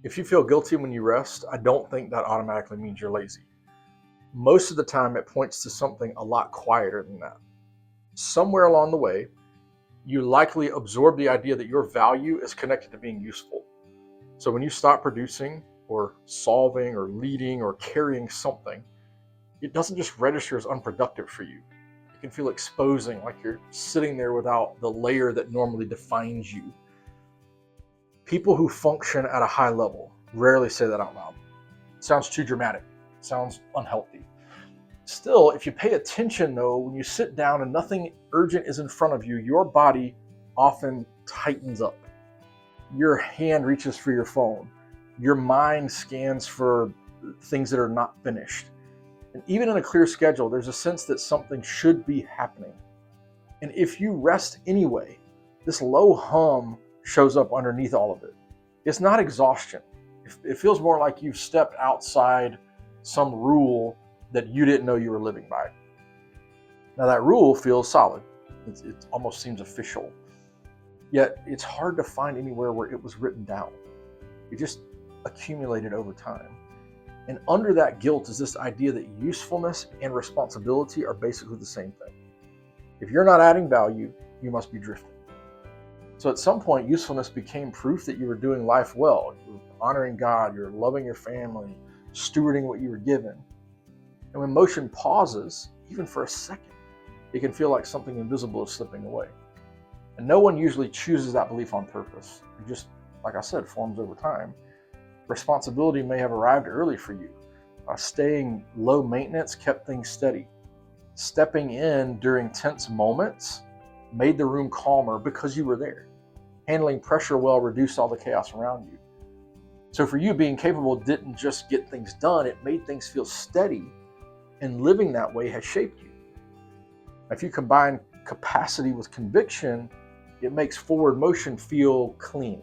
If you feel guilty when you rest, I don't think that automatically means you're lazy. Most of the time, it points to something a lot quieter than that. Somewhere along the way, you likely absorb the idea that your value is connected to being useful. So when you stop producing or solving or leading or carrying something, it doesn't just register as unproductive for you. It can feel exposing, like you're sitting there without the layer that normally defines you. People who function at a high level rarely say that out loud. It sounds too dramatic. It sounds unhealthy. Still, if you pay attention though, when you sit down and nothing urgent is in front of you, your body often tightens up. Your hand reaches for your phone. Your mind scans for things that are not finished. And even in a clear schedule, there's a sense that something should be happening. And if you rest anyway, this low hum shows up underneath all of it. It's not exhaustion. It feels more like you've stepped outside some rule that you didn't know you were living by. Now, that rule feels solid. It almost seems official. Yet, it's hard to find anywhere where it was written down. It just accumulated over time. And under that guilt is this idea that usefulness and responsibility are basically the same thing. If you're not adding value, you must be drifting. So at some point, usefulness became proof that you were doing life well. You were honoring God, you're loving your family, stewarding what you were given. And when motion pauses, even for a second, it can feel like something invisible is slipping away. And no one usually chooses that belief on purpose. It just, like I said, forms over time. Responsibility may have arrived early for you. Staying low maintenance kept things steady. Stepping in during tense moments made the room calmer because you were there. Handling pressure well reduced all the chaos around you. So for you, being capable didn't just get things done, it made things feel steady, and living that way has shaped you. If you combine capacity with conviction, it makes forward motion feel clean.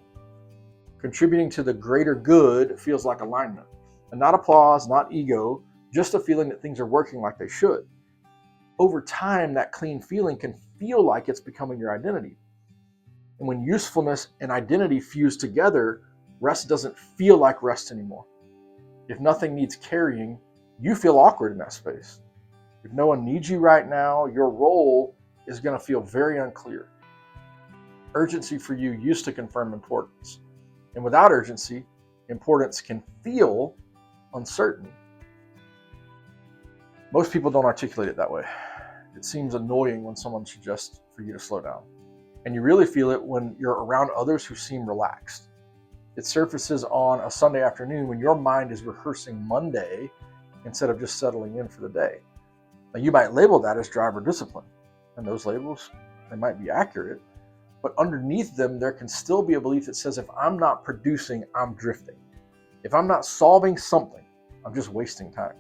Contributing to the greater good feels like alignment. And not applause, not ego, just a feeling that things are working like they should. Over time, that clean feeling can feel like it's becoming your identity. And when usefulness and identity fuse together, rest doesn't feel like rest anymore. If nothing needs carrying, you feel awkward in that space. If no one needs you right now, your role is going to feel very unclear. Urgency for you used to confirm importance. And without urgency, importance can feel uncertain. Most people don't articulate it that way. It seems annoying when someone suggests for you to slow down. And you really feel it when you're around others who seem relaxed. It surfaces on a Sunday afternoon when your mind is rehearsing Monday instead of just settling in for the day. Now, you might label that as driver discipline, and those labels, they might be accurate, but underneath them, there can still be a belief that says if I'm not producing, I'm drifting. If I'm not solving something, I'm just wasting time.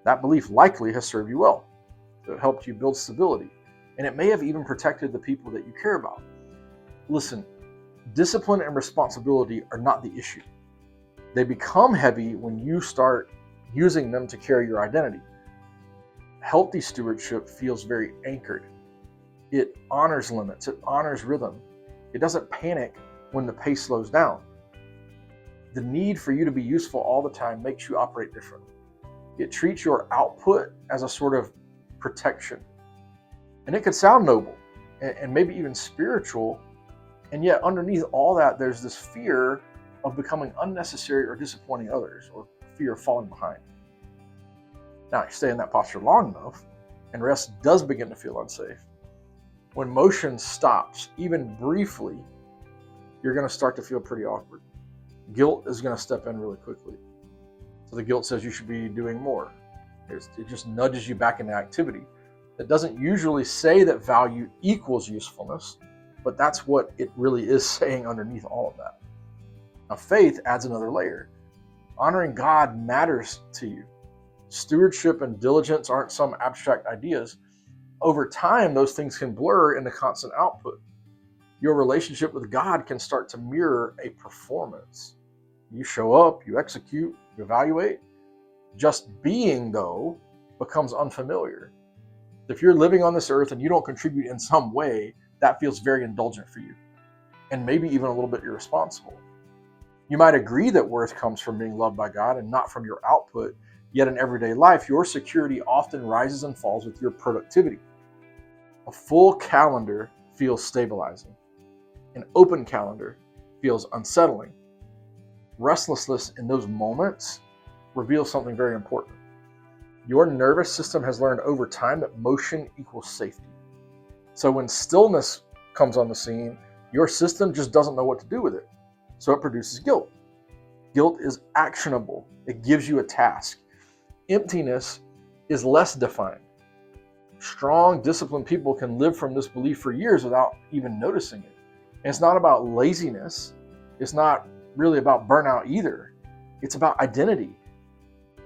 That belief likely has served you well. It helped you build stability, and it may have even protected the people that you care about. Listen, discipline and responsibility are not the issue. They become heavy when you start using them to carry your identity. Healthy stewardship feels very anchored. It honors limits, it honors rhythm. It doesn't panic when the pace slows down. The need for you to be useful all the time makes you operate differently. It treats your output as a sort of protection. And it could sound noble and maybe even spiritual, and yet underneath all that, there's this fear of becoming unnecessary or disappointing others, or fear of falling behind. Now, you stay in that posture long enough, and rest does begin to feel unsafe. When motion stops, even briefly, you're going to start to feel pretty awkward. Guilt is going to step in really quickly. So the guilt says you should be doing more. It just nudges you back into activity. It doesn't usually say that value equals usefulness, but that's what it really is saying underneath all of that. Now, faith adds another layer. Honoring God matters to you. Stewardship and diligence aren't some abstract ideas. Over time, those things can blur into constant output. Your relationship with God can start to mirror a performance. You show up, you execute, you evaluate. Just being, though, becomes unfamiliar. If you're living on this earth and you don't contribute in some way, that feels very indulgent for you, and maybe even a little bit irresponsible. You might agree that worth comes from being loved by God and not from your output, yet in everyday life, your security often rises and falls with your productivity. A full calendar feels stabilizing. An open calendar feels unsettling. Restlessness in those moments reveals something very important. Your nervous system has learned over time that motion equals safety. So when stillness comes on the scene, your system just doesn't know what to do with it. So it produces guilt. Guilt is actionable. It gives you a task. Emptiness is less defined. Strong, disciplined people can live from this belief for years without even noticing it. And it's not about laziness. It's not really about burnout either. It's about identity.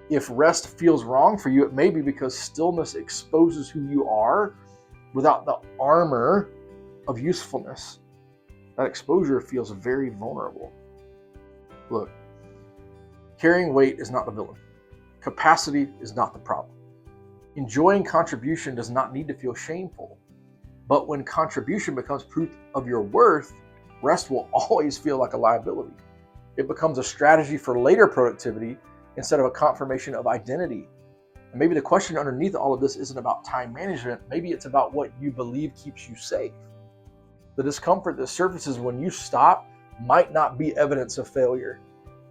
If rest feels wrong for you, it may be because stillness exposes who you are without the armor of usefulness. That exposure feels very vulnerable. Look, carrying weight is not the villain. Capacity is not the problem. Enjoying contribution does not need to feel shameful. But when contribution becomes proof of your worth, rest will always feel like a liability. It becomes a strategy for later productivity instead of a confirmation of identity. And maybe the question underneath all of this isn't about time management. Maybe it's about what you believe keeps you safe. The discomfort that surfaces when you stop might not be evidence of failure.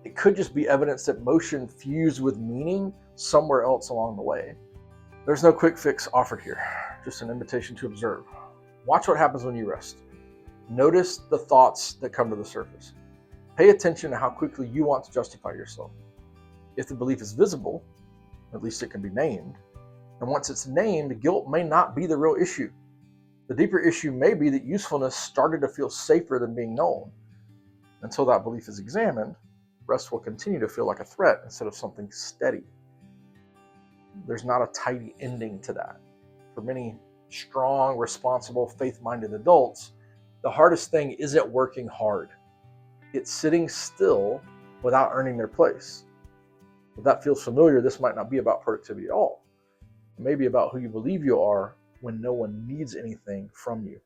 It could just be evidence that motion fused with meaning somewhere else along the way. There's no quick fix offered here, just an invitation to observe. Watch what happens when you rest. Notice the thoughts that come to the surface. Pay attention to how quickly you want to justify yourself. If the belief is visible, at least it can be named, and once it's named, guilt may not be the real issue. The deeper issue may be that usefulness started to feel safer than being known. Until that belief is examined, rest will continue to feel like a threat instead of something steady. There's not a tidy ending to that. For many strong, responsible, faith-minded adults, the hardest thing isn't working hard. It's sitting still without earning their place. If that feels familiar, this might not be about productivity at all. It may be about who you believe you are when no one needs anything from you.